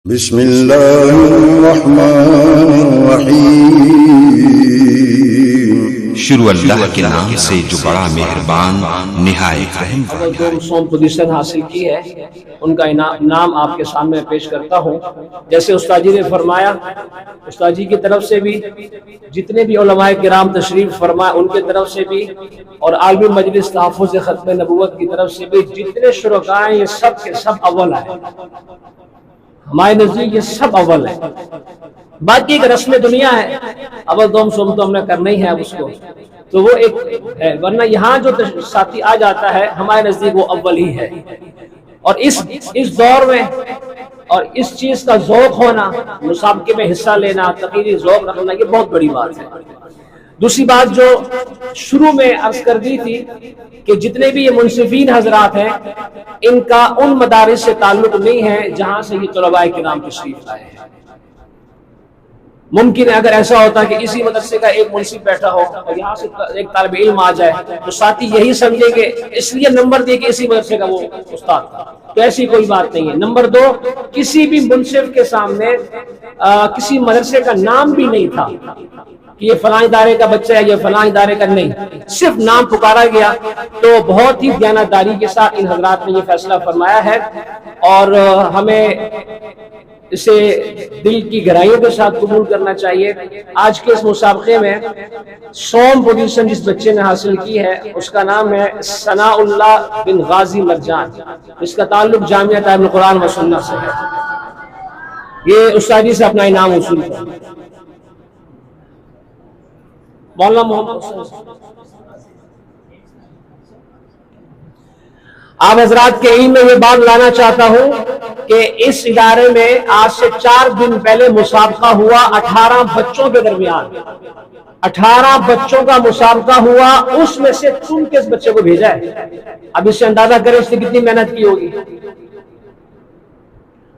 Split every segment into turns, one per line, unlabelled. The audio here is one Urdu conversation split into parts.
بسم اللہ الرحمن الرحیم۔
شروع اللہ کے نام سے جو بڑا مہربان نہایت رحم والا ہے۔
سوم پوزیشن حاصل کی ہے، ان کا نام آپ کے سامنے پیش کرتا ہوں۔ جیسے استاد جی نے فرمایا، استاد جی کی طرف سے بھی، جتنے بھی علماء کرام تشریف فرما ان کی طرف سے بھی، اور عالمی مجلس تحفظ ختم نبوت کی طرف سے بھی، جتنے شرکاء ہیں یہ سب کے سب اول ہیں۔ ہمارے نزدیک یہ سب اول ہے، باقی ایک رسم دنیا ہے، اول دوم سوم تو ہم نے کرنا ہی ہے اس کو، تو وہ ایک ہے، ورنہ یہاں جو ساتھی آ جاتا ہے ہمارے نزدیک وہ اول ہی ہے۔ اور اس دور میں اور اس چیز کا ذوق ہونا، مسابقے میں حصہ لینا، تقریری ذوق رکھنا، یہ بہت بڑی بات ہے۔ دوسری بات جو شروع میں عرض کر دی تھی کہ جتنے بھی یہ منصفین حضرات ہیں ان کا ان مدارس سے تعلق نہیں ہے جہاں سے یہ طلباء کرام تشریف لائے ہیں۔ ممکن ہے اگر ایسا ہوتا کہ اسی مدرسے کا ایک منصف بیٹھا ہو اور یہاں سے ایک طالب علم آ جائے تو ساتھی یہی سمجھیں گے اس لیے نمبر دے کہ اسی مدرسے کا وہ استاد تھا، تو ایسی کوئی بات نہیں ہے۔ نمبر دو، کسی بھی منصف کے سامنے کسی مدرسے کا نام بھی نہیں تھا کہ یہ فلاں ادارے کا بچہ ہے، یہ فلاں ادارے کا، نہیں، صرف نام پکارا گیا۔ تو بہت ہی دیانتداری کے ساتھ ان حضرات نے یہ فیصلہ فرمایا ہے اور ہمیں اسے دل کی گہرائیوں کے ساتھ قبول کرنا چاہیے۔ آج کے اس مسابقے میں سوم پوزیشن جس بچے نے حاصل کی ہے اس کا نام ہے ثناء اللہ بن غازی مرجان، اس کا تعلق جامعہ تعلیم القرآن و سنت سے ہے۔ یہ استادی سے اپنا انعام وصول کیا۔ مولانا محمد آپ حضرات کے علم میں یہ بات لانا چاہتا ہوں کہ اس ادارے میں آج سے 4 دن پہلے مسابقہ ہوا 18 بچوں کے درمیان، 18 بچوں کا مسابقہ ہوا، اس میں سے چن کے اس بچے کو بھیجا ہے۔ اب اس سے اندازہ کریں اس نے کتنی محنت کی ہوگی۔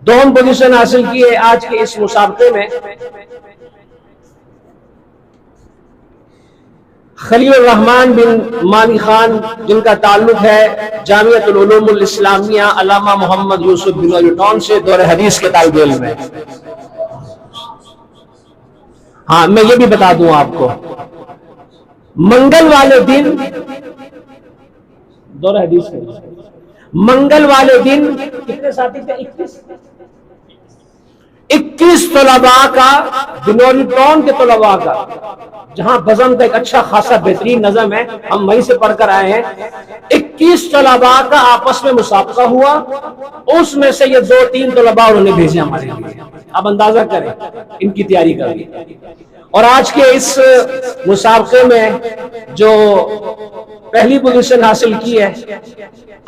دوم پوزیشن حاصل کی ہے آج کے اس مسابقے میں خلیل الرحمن بن مانی خان، جن کا تعلق ہے جامعۃ العلوم الاسلامیہ علامہ محمد یوسف بن ٹاؤن سے، دور حدیث کے طالب علم ہے۔ ہاں میں یہ بھی بتا دوں آپ کو، منگل والے دن دور حدیث کے منگل والے دن کتنے ساتھی تھے؟ 21 طلباء کا، بنوری ٹاؤن کے طلباء کا، جہاں بزم کا ایک اچھا خاصا بہترین نظم ہے، ہم وہیں سے پڑھ کر آئے ہیں۔ 21 طلباء کا آپس میں مسابقہ ہوا، اس میں سے یہ 2-3 طلباء انہوں نے بھیجے ہمارے لیے۔ اب اندازہ کریں ان کی تیاری کا بھی۔ اور آج کے اس مسابقے میں جو پہلی پوزیشن حاصل کی ہے،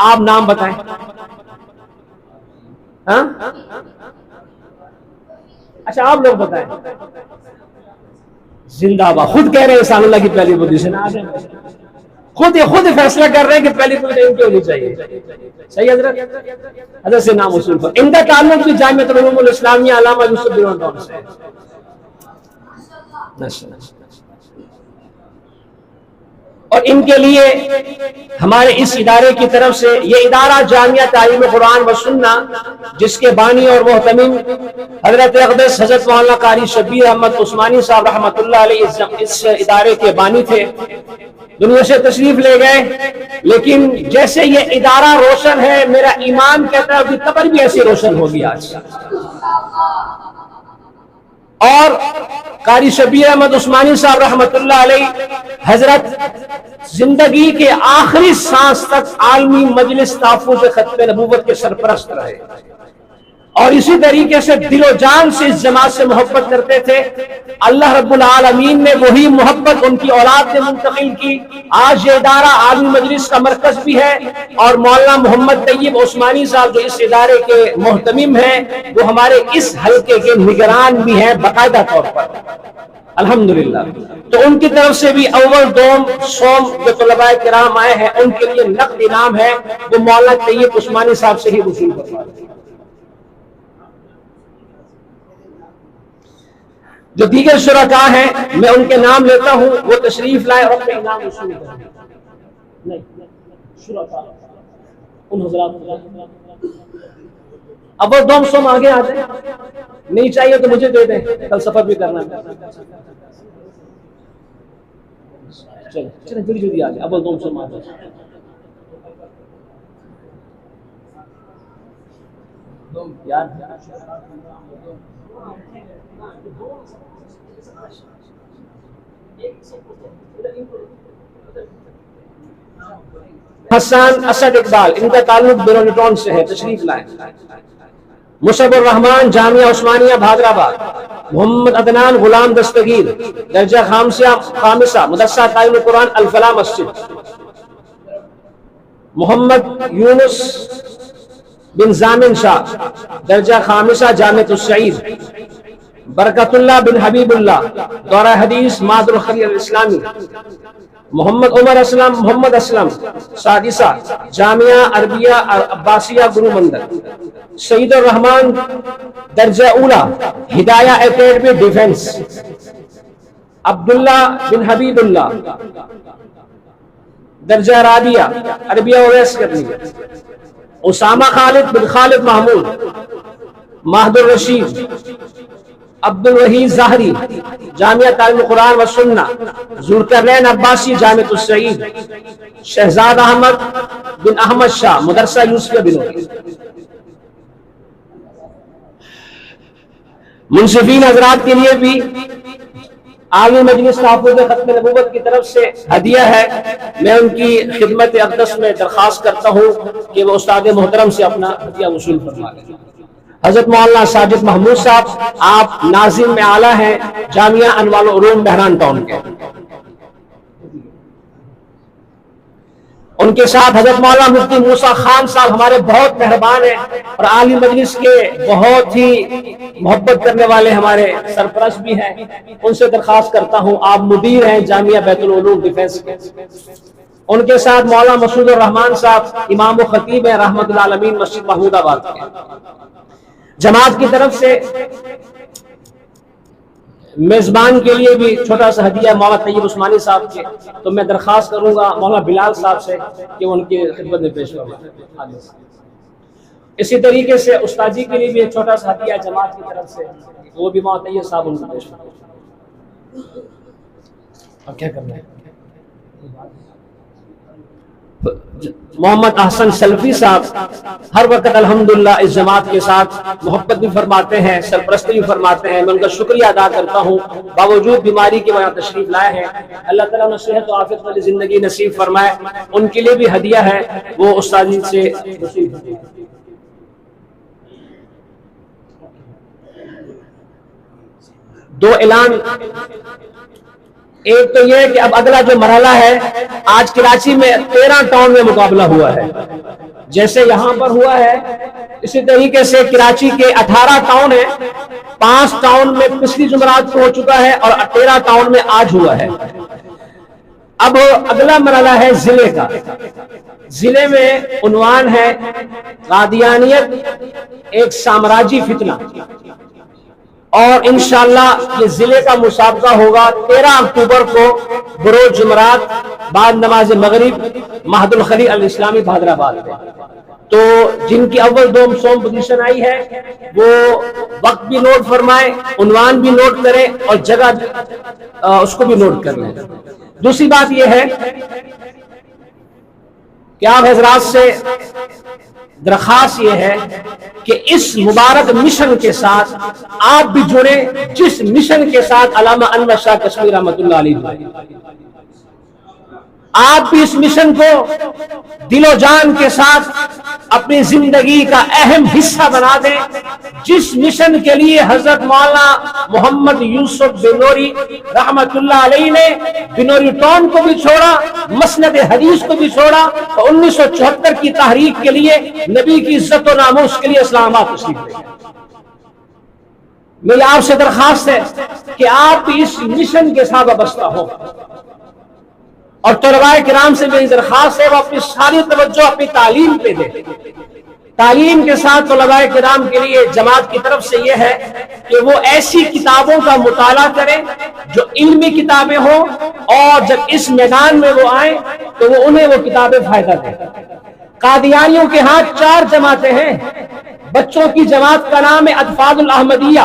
آپ نام بتائیں۔ ہاں اچھا آپ لوگ بتائیں۔ زندہ باد، خود کہہ رہے ہیں سان اللہ کی پہلی پوزیشن آ جائے، خود فیصلہ کر رہے ہیں کہ پہلی پوزیشن کیوں ہونی چاہیے۔ صحیح حضرت، حضرت سے نام وصول کر۔ ان کا تعلق بھی جامعۃ العلوم الاسلامیہ علامہ یوسف بن ٹاؤن سے ہے۔ اور ان کے لیے ہمارے اس ادارے کی طرف سے، یہ ادارہ جامعہ تعلیم قرآن و سنت جس کے بانی اور محتمم حضرت اقدس حضرت مولانا قاری شبیر احمد عثمانی صاحب رحمۃ اللہ علیہ اس ادارے کے بانی تھے، دنیا سے تشریف لے گئے، لیکن جیسے یہ ادارہ روشن ہے، میرا ایمان کہتا ہے کہ قبر بھی ایسی روشن ہوگی آج۔ اور قاری شبیر احمد عثمانی صاحب رحمۃ اللہ علیہ حضرت زندگی کے آخری سانس تک عالمی مجلس تحفظ ختم نبوت کے سرپرست رہے، اور اسی طریقے سے دل و جان سے اس جماعت سے محبت کرتے تھے۔ اللہ رب العالمین نے وہی محبت ان کی اولاد نے منتقل کی۔ آج یہ ادارہ عالمی مجلس کا مرکز بھی ہے، اور مولانا محمد طیب عثمانی صاحب جو اس ادارے کے محتمم ہیں وہ ہمارے اس حلقے کے نگران بھی ہیں باقاعدہ طور پر، الحمدللہ۔ تو ان کی طرف سے بھی اول دوم سوم جو طلباء کرام آئے ہیں ان کے لیے نقد انعام ہے، وہ مولانا طیب عثمانی صاحب سے ہی وصول کروا دیں۔ جو دیگر شرکاء ہیں میں ان کے نام لیتا ہوں، وہ تشریف لائے اور اپنے انعام وصول کریں۔ نہیں شرکاء ان حضرات، اب وہ دوم سوم آگے آ جائیں۔ نہیں چاہیے تو مجھے دے دیں، کل سفر بھی کرنا ہے۔ چلو چلو جلدی جلدی آ جائیں، اب دو سے مار یار حسان اسد اقبال، ان کا تعلق بیرونٹون سے ہے، تشریف لائیں۔ مصعب الرحمان، جامعہ عثمانیہ بھادرآباد۔ محمد عدنان غلام دستگیر، درجہ خامسہ، مدرسہ تعلیم القرآن الفلاح مسجد۔ محمد یونس بن زامن شاہ، درجہ خامسہ، جامعۃ السعید۔ برکت اللہ بن حبیب اللہ، دورہ حدیث ماد الخلی الاسلامی۔ محمد محمد اسلم، سادسہ، جامعہ عربیہ عباسیہ گرو مندر۔ سعید الرحمان، درجہ اولا، ہدایہ اکیڈمی ڈیفنس۔ عبداللہ بن حبیب اللہ، درجہ رابعہ، عربیہ اویس کرنی۔ اسامہ خالد بن خالد محمود، مہد الرشید۔ عبد الوحید ظاہری، جامعہ تعلیم القرآن و سنہ۔ ذوالقرنین عباسی، جامعۃ السعید۔ شہزاد احمد بن احمد شاہ، مدرسہ یوسفیہ بنوری۔ منصفین حضرات کے لیے بھی عالمی مجلس تحفظ ختم نبوت کی طرف سے ہدیہ ہے۔ میں ان کی خدمت اقدس میں درخواست کرتا ہوں کہ وہ استاد محترم سے اپنا ہدیہ وصول فرما لیں۔ حضرت مولانا ساجد محمود صاحب، آپ ناظم میں اعلیٰ ہیں، جامعہ انوار العلوم بہران ٹاؤن کے۔ ان کے ساتھ حضرت مولانا مفتی موسیٰ خان صاحب ہمارے بہت مہربان ہیں اور عالی مجلس کے بہت ہی محبت کرنے والے ہمارے سرپرست بھی ہیں۔ ان سے درخواست کرتا ہوں، آپ مدیر ہیں جامعہ بیت العلوم ڈیفنس کے۔ ان کے ساتھ مولانا مسعود الرحمان صاحب، امام و خطیب ہیں رحمت العالمین مسجد محمود آباد کے۔ جماعت کی طرف سے میزبان کے لیے بھی چھوٹا سا ہدیہ مولانا طیب عثمانی صاحب کے، تو میں درخواست کروں گا مولانا بلال صاحب سے کہ ان کی خدمت میں پیش کروں۔ اسی طریقے سے استاد جی کے لیے بھی ایک چھوٹا سا ہدیہ جماعت کی طرف سے، وہ بھی مولانا طیب صاحب ان کو پیش کروں۔ اب کیا کرنا ہے؟ محمد احسن سلفی صاحب ہر وقت الحمدللہ اس جماعت کے ساتھ محبت بھی فرماتے ہیں، سرپرستی بھی فرماتے ہیں۔ میں ان کا شکریہ ادا کرتا ہوں، باوجود بیماری کے وہاں تشریف لائے ہیں۔ اللہ تعالیٰ نے صحت و عافیت والی زندگی نصیب فرمائے۔ ان کے لیے بھی ہدیہ ہے، وہ استاد جی سے نصیب ہے۔ دو اعلان، ایک تو یہ کہ اب اگلا جو مرحلہ ہے، آج کراچی میں 13 ٹاؤن میں مقابلہ ہوا ہے، جیسے یہاں پر ہوا ہے اسی طریقے سے کراچی کے 18 ٹاؤن ہیں۔ 5 ٹاؤن میں پچھلی جمعرات کو ہو چکا ہے اور 13 ٹاؤن میں آج ہوا ہے۔ اب اگلا مرحلہ ہے ضلع کا۔ ضلع میں عنوان ہے قادیانیت ایک سامراجی فتنہ، اور انشاءاللہ یہ ضلع کا مسابقہ ہوگا 13 اکتوبر کو بروز جمعرات بعد نماز مغرب، مہد الخلی الاسلامی بھادرآباد میں۔ تو جن کی اول دوم سوم پوزیشن آئی ہے وہ وقت بھی نوٹ فرمائیں، عنوان بھی نوٹ کریں اور جگہ اس کو بھی نوٹ کر لیں۔ دوسری بات یہ ہے کہ آپ حضرات سے درخواست یہ ہے کہ اس مبارک مشن کے ساتھ آپ بھی جڑیں، جس مشن کے ساتھ علامہ انور شاہ کشمیری رحمۃ اللہ علیہ۔ آپ بھی اس مشن کو دل و جان کے ساتھ اپنی زندگی کا اہم حصہ بنا دیں، جس مشن کے لیے حضرت مولانا محمد یوسف بنوری رحمت اللہ علیہ نے بنوری ٹاؤن کو بھی چھوڑا، مسند حدیث کو بھی چھوڑا، اور 1974 کی تحریک کے لیے نبی کی عزت و ناموس کے لیے اسلام آباد تشریف لے گئے۔ میری آپ سے درخواست ہے کہ آپ بھی اس مشن کے ساتھ وابستہ ہوں، اور طلباء کرام سے میری درخواست ہے وہ اپنی ساری توجہ اپنی تعلیم پہ دیں۔ تعلیم کے ساتھ طلباء کرام کے لیے جماعت کی طرف سے یہ ہے کہ وہ ایسی کتابوں کا مطالعہ کریں جو علمی کتابیں ہوں، اور جب اس میدان میں وہ آئیں تو وہ انہیں وہ کتابیں فائدہ دیں۔ قادیانیوں کے ہاں 4 جماعتیں ہیں، بچوں کی جماعت کا نام ہے اطفال الاحمدیہ،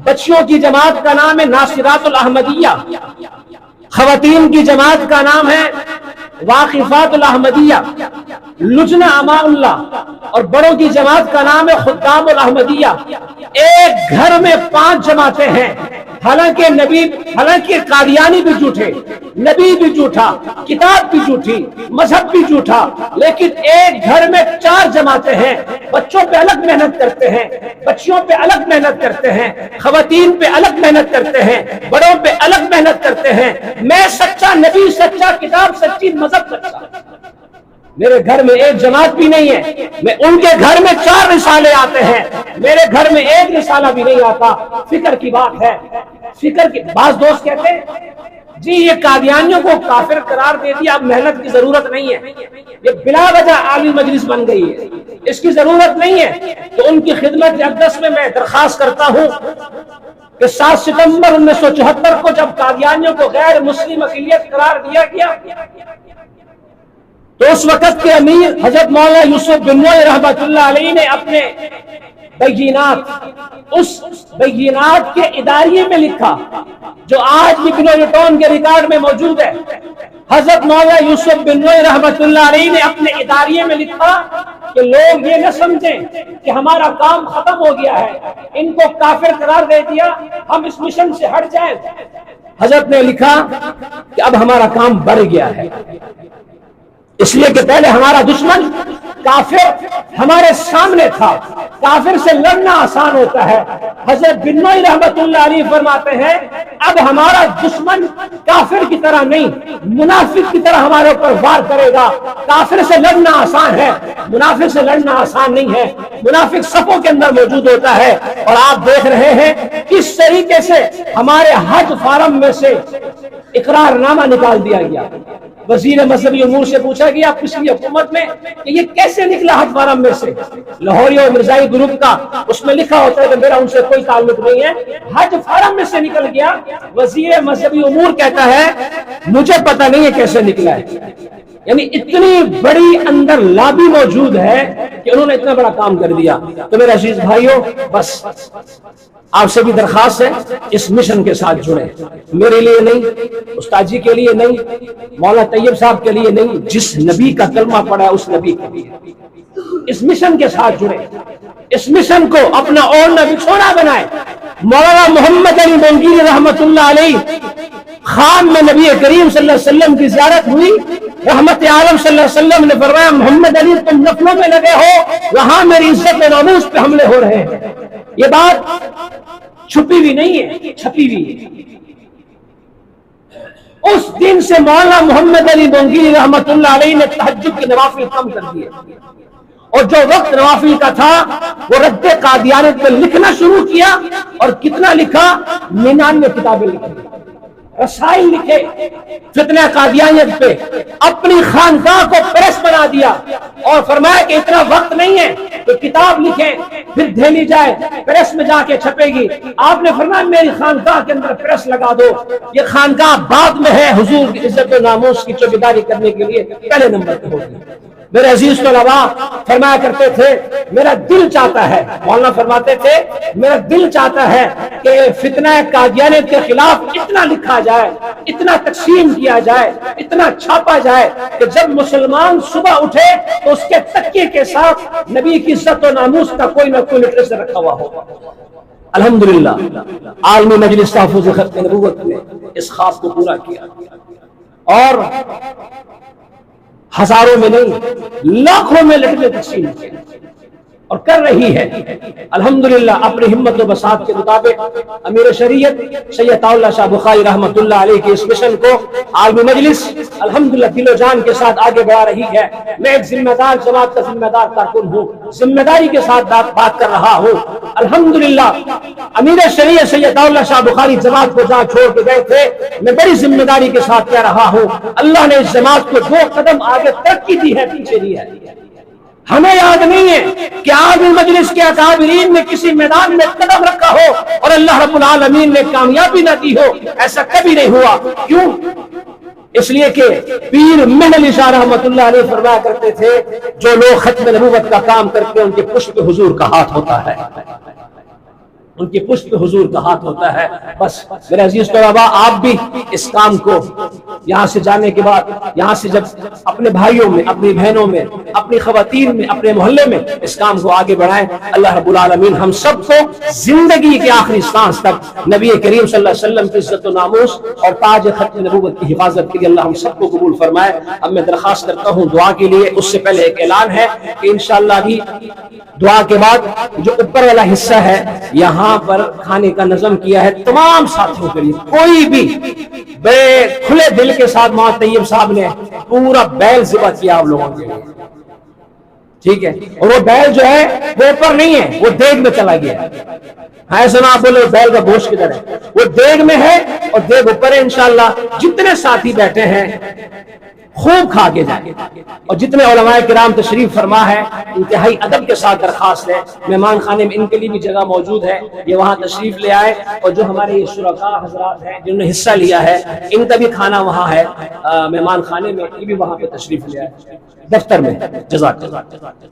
بچیوں کی جماعت کا نام ہے ناصرات الاحمدیہ، خواتین کی جماعت کا نام ہے واقفات الاحمدیہ، لجنہ امان اللہ، اور بڑوں کی جماعت کا نام ہے خدام الاحمدیہ۔ ایک گھر میں 5 جماعتیں ہیں، حالانکہ قادیانی بھی جھوٹے، نبی بھی جھوٹا، کتاب بھی جھوٹی، مذہب بھی جھوٹا، لیکن ایک گھر میں 4 جماعتیں ہیں۔ بچوں پہ الگ محنت کرتے ہیں، بچیوں پہ الگ محنت کرتے ہیں، خواتین پہ الگ محنت کرتے ہیں، بڑوں پہ الگ محنت کرتے ہیں۔ میں سچا، نبی سچا، کتاب سچی، مذہب سچا۔ میرے گھر میں ایک جماعت بھی نہیں ہے، میں ان کے گھر میں 4 رسالے آتے ہیں، میرے گھر میں ایک رسالہ بھی نہیں آتا۔ فکر کی بات ہے، فکر کی۔ بعض دوست کہتے ہیں جی یہ قادیانیوں کو کافر قرار دے دیا، اب محنت کی ضرورت نہیں ہے، یہ بلا وجہ عالمی مجلس بن گئی ہے، اس کی ضرورت نہیں ہے۔ تو ان کی خدمت اقدس میں درخواست کرتا ہوں کہ 7 ستمبر 1974 کو جب قادیانیوں کو غیر مسلم اقلیت قرار دیا گیا تو اس وقت کے امیر حضرت مولانا یوسف بن نوح رحمۃ اللہ علیہ نے اپنے بینات، اس بینات کے اداریے میں لکھا جو آج بھی بنوٹون کے ریکارڈ میں موجود ہے۔ حضرت مولانا یوسف بن نوح رحمۃ اللہ علیہ نے اپنے اداریے میں لکھا کہ لوگ یہ نہ سمجھیں کہ ہمارا کام ختم ہو گیا ہے، ان کو کافر قرار دے دیا، ہم اس مشن سے ہٹ جائیں۔ حضرت نے لکھا کہ اب ہمارا کام بڑھ گیا ہے، اس لیے کہ پہلے ہمارا دشمن کافر ہمارے سامنے تھا، کافر سے لڑنا آسان ہوتا ہے۔ حضرت بن نوح رحمت اللہ علیہ فرماتے ہیں اب ہمارا دشمن کافر کی طرح نہیں، منافق کی طرح ہمارے اوپر وار کرے گا۔ کافر سے لڑنا آسان ہے، منافق سے لڑنا آسان نہیں ہے۔ منافق صفوں کے اندر موجود ہوتا ہے، اور آپ دیکھ رہے ہیں کس طریقے سے ہمارے حج فارم میں سے اقرار نامہ نکال دیا گیا۔ وزیر مذہبی امور سے پوچھا گیا پچھلی حکومت میں کہ یہ کیسے نکلا حج فارم میں سے، لاہوری اور مرزائی گروپ کا، اس میں لکھا ہوتا ہے کہ میرا ان سے کوئی تعلق نہیں ہے، حج فارم میں سے نکل گیا۔ وزیر مذہبی امور کہتا ہے مجھے پتہ نہیں ہے کیسے نکلا ہے۔ یعنی اتنی بڑی اندر لابی موجود ہے کہ انہوں نے اتنا بڑا کام کر دیا۔ تو میرے عزیز بھائیوں، بس آپ سے بھی درخواست ہے اس مشن کے ساتھ جڑیں، میرے لیے نہیں، استاد جی کے لیے نہیں، مولانا طیب صاحب کے لیے نہیں، جس نبی کا کلمہ پڑا ہے اس نبی کے لیے اس مشن کے ساتھ جڑیں، اس مشن کو اپنا اوڑھنا بچھونا بنائے۔ مولانا محمد علی بنگیری رحمت اللہ علیہ خام میں نبی کریم صلی اللہ علیہ وسلم کی زیارت ہوئی، رحمت عالم صلی اللہ علیہ وسلم نے فرمایا محمد علی تم نفلوں میں لگے ہو، وہاں میری عزت ناموس پہ حملے ہو رہے ہیں۔ یہ بات چھپی ہوئی نہیں ہے، چھپی ہوئی ہے۔ اس دن سے مولانا محمد علی بنگیری رحمت اللہ علیہ نے تہجد کے نوافل کم کر دیے، اور جو وقت نوافل کا تھا وہ رد قادیانیت پہ لکھنا شروع کیا، اور کتنا لکھا، 99 کتابیں لکھی، رسائل لکھے فتنہ قادیانیت پہ، اپنی خانقاہ کو پریس بنا دیا، اور فرمایا کہ اتنا وقت نہیں ہے کہ کتاب لکھیں پھر دھیلی جائے پریس میں جا کے چھپے گی۔ آپ نے فرمایا میری خانقاہ کے اندر پریس لگا دو، یہ خانقاہ بعد میں ہے، حضور کی عزت و ناموس کی چوکیداری کرنے کے لیے پہلے نمبر پہ ہوگی۔ میرے عزیز طلباء فرمایا کرتے تھے میرا دل چاہتا ہے، مولانا فرماتے تھے میرا دل چاہتا ہے کہ فتنہ قادیانیت کے خلاف اتنا لکھا جائے، اتنا تقسیم کیا جائے، اتنا چھاپا جائے کہ جب مسلمان صبح اٹھے تو اس کے تکیے کے ساتھ نبی کی عزت و ناموس کا کوئی نہ کوئی لٹریچر رکھا ہوا ہوگا۔ الحمدللہ عالمی مجلس تحفظ ختم نبوت نے اس خواب کو پورا کیا، اور ہزاروں میں نہیں لاکھوں میں لٹریچر تقسیم کیا، اور کر رہی ہے الحمدللہ اپنی ہمت و بساط کے مطابق۔ امیر شریعت سید اللہ شاہ بخاری رحمت اللہ علیہ کے اس مشن کو عالمی مجلس الحمدللہ دل و جان کے ساتھ آگے بڑھا رہی ہے۔ میں ایک ذمہ دار جماعت کا ذمہ دار کارکن ہوں، ذمہ داری کے ساتھ بات کر رہا ہوں۔ الحمدللہ امیر شریعت سید اللہ شاہ بخاری جماعت کو جہاں چھوڑ کے گئے تھے، میں بڑی ذمہ داری کے ساتھ کہہ رہا ہوں اللہ نے اس جماعت کو 2 قدم آگے ترقی دی ہے، پیچھے دی ہے۔ ہمیں یاد نہیں ہے کہ عالمی مجلس کے اکابرین نے کسی میدان میں قدم رکھا ہو اور اللہ رب العالمین نے کامیابی نہ دی ہو، ایسا کبھی نہیں ہوا۔ کیوں؟ اس لیے کہ پیر محمد علی شاہ رحمۃ اللہ علیہ فرمایا کرتے تھے جو لوگ ختم نبوت کا کام کرتے ہیں ان کے پشت پہ حضور کا ہاتھ ہوتا ہے، ان کی پشت پہ حضور کا ہاتھ ہوتا ہے۔ بس میرے عزیز طلباء، آپ بھی اس کام کو یہاں سے جانے کے بعد، یہاں سے جب اپنے بھائیوں میں، اپنی بہنوں میں، اپنی خواتین میں، اپنے محلے میں اس کام کو آگے بڑھائیں۔ اللہ رب العالمین ہم سب کو زندگی کے آخری سانس تک نبی کریم صلی اللہ علیہ وسلم کی عزت و ناموس اور تاج ختم نبوت کی حفاظت کے لیے اللہ ہم سب کو قبول فرمائے۔ اب میں درخواست کرتا ہوں دعا کے لیے، اس سے پہلے ایک اعلان ہے کہ انشاءاللہ بھی دعا کے بعد جو اوپر والا حصہ ہے یہاں پر کھانے کا نظم کیا ہے تمام ساتھیوں کے لیے، کوئی بھی بڑے کھلے دل کے ساتھ مولانا طیب صاحب نے پورا بیل ذبح کیا آپ لوگوں کے لیے، ٹھیک ہے؟ اور وہ بیل جو ہے وہ اوپر نہیں ہے، وہ دیگ میں چلا گیا ہے۔ ایسا نہ آپ بولے بیل کا گوشت کدھر ہے، وہ دیگ میں ہے اور دیگ اوپر ہے۔ انشاءاللہ جتنے ساتھی بیٹھے ہیں خوب کھا کے جائیں، اور جتنے علماء کرام تشریف فرما ہے انتہائی ادب کے ساتھ درخواست ہے، مہمان خانے میں ان کے لیے بھی جگہ موجود ہے، یہ وہاں تشریف لے آئے، اور جو ہمارے یہ شرکاء حضرات ہیں جنہوں نے حصہ لیا ہے ان کا بھی کھانا وہاں ہے مہمان خانے میں، یہ بھی وہاں پہ تشریف لے آئے دفتر میں۔ جزاک اللہ۔